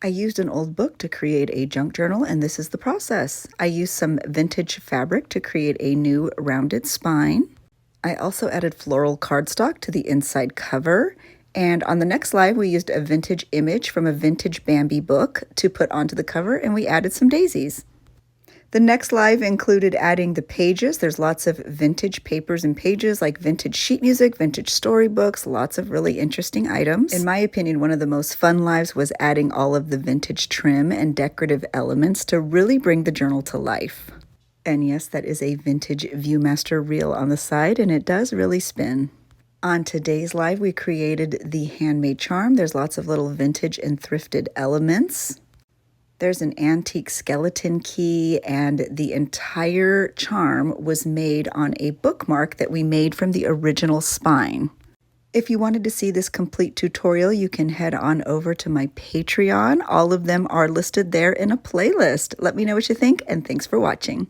I used an old book to create a junk journal, and this is the process. I used some vintage fabric to create a new rounded spine. I also added floral cardstock to the inside cover. And on the next slide, we used a vintage image from a vintage Bambi book to put onto the cover, and we added some daisies. The next live included adding the pages. There's lots of vintage papers and pages like vintage sheet music, vintage storybooks, lots of really interesting items. In my opinion, one of the most fun lives was adding all of the vintage trim and decorative elements to really bring the journal to life. And yes, that is a vintage Viewmaster reel on the side, and it does really spin. On today's live, we created the handmade charm. There's lots of little vintage and thrifted elements. There's an antique skeleton key, and the entire charm was made on a bookmark that we made from the original spine. If you wanted to see this complete tutorial, you can head on over to my Patreon. All of them are listed there in a playlist. Let me know what you think, and thanks for watching.